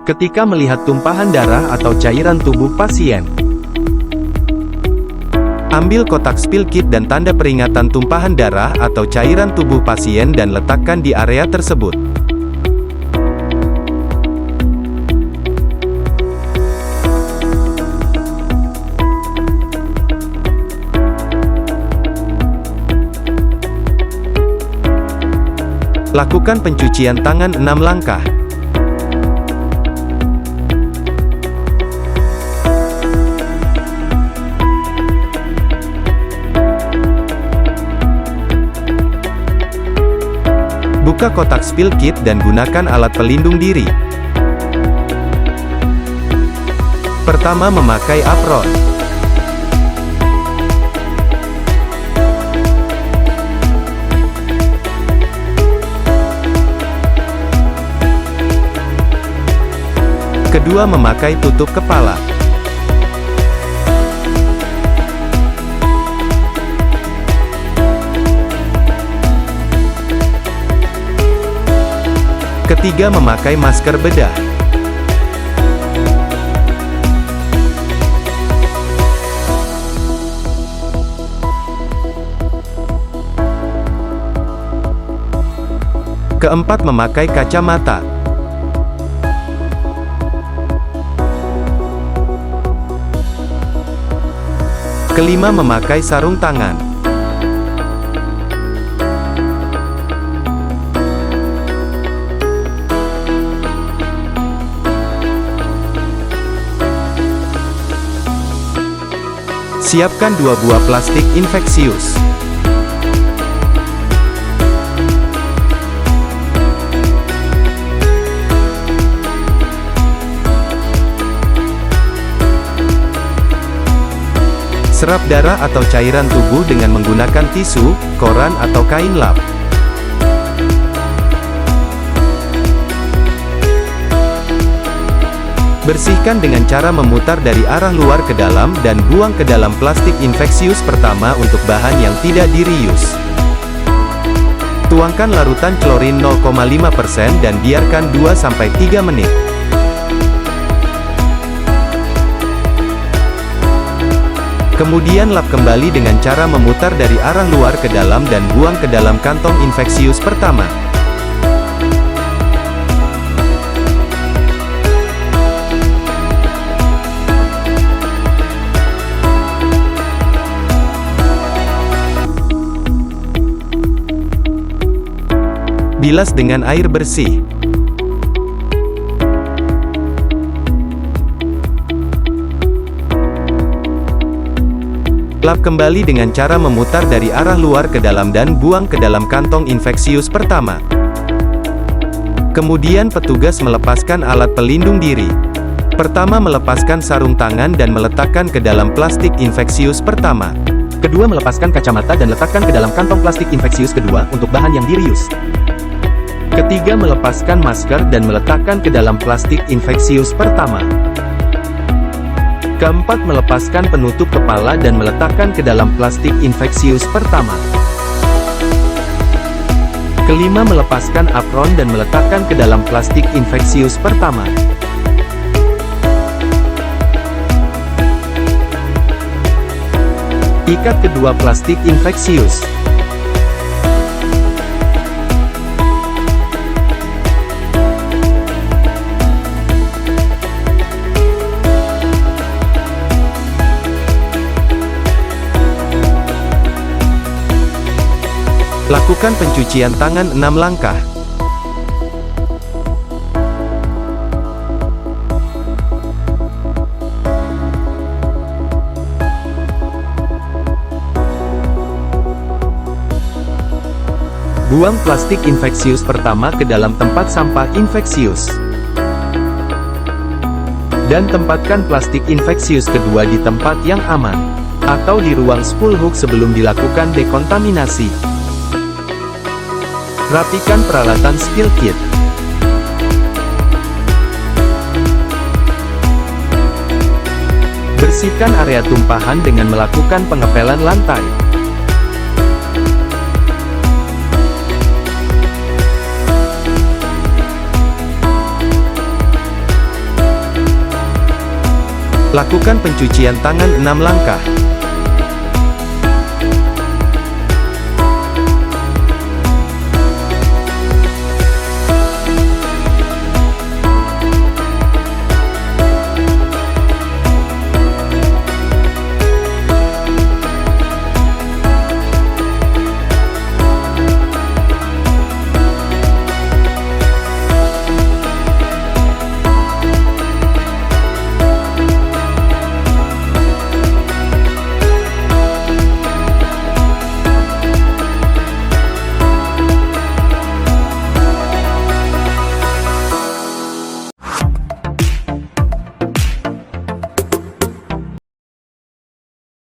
Ketika melihat tumpahan darah atau cairan tubuh pasien, ambil kotak spill kit dan tanda peringatan tumpahan darah atau cairan tubuh pasien dan letakkan di area tersebut. Lakukan pencucian tangan 6 langkah. Buka kotak spill kit dan gunakan alat pelindung diri. Pertama, memakai apron. Kedua, memakai tutup kepala. Ketiga, memakai masker bedah. Keempat, memakai kacamata. Kelima, memakai sarung tangan. Siapkan 2 buah plastik infeksius. Serap darah atau cairan tubuh dengan menggunakan tisu, koran atau kain lap. Bersihkan dengan cara memutar dari arah luar ke dalam dan buang ke dalam plastik infeksius pertama untuk bahan yang tidak di-reuse. Tuangkan larutan klorin 0,5% dan biarkan 2-3 menit. Kemudian lap kembali dengan cara memutar dari arah luar ke dalam dan buang ke dalam kantong infeksius pertama. Bilas dengan air bersih. Lap kembali dengan cara memutar dari arah luar ke dalam dan buang ke dalam kantong infeksius pertama. Kemudian petugas melepaskan alat pelindung diri. Pertama, melepaskan sarung tangan dan meletakkan ke dalam plastik infeksius pertama. Kedua, melepaskan kacamata dan letakkan ke dalam kantong plastik infeksius kedua untuk bahan yang di-reuse. Ketiga, melepaskan masker dan meletakkan ke dalam plastik infeksius pertama. Keempat, melepaskan penutup kepala dan meletakkan ke dalam plastik infeksius pertama. Kelima, melepaskan apron dan meletakkan ke dalam plastik infeksius pertama. Ikat kedua plastik infeksius. Lakukan pencucian tangan 6 langkah. Buang plastik infeksius pertama ke dalam tempat sampah infeksius. Dan tempatkan plastik infeksius kedua di tempat yang aman, atau di ruang spool hook sebelum dilakukan dekontaminasi. Rapikan peralatan spill kit. Bersihkan area tumpahan dengan melakukan pengepelan lantai. Lakukan pencucian tangan 6 langkah.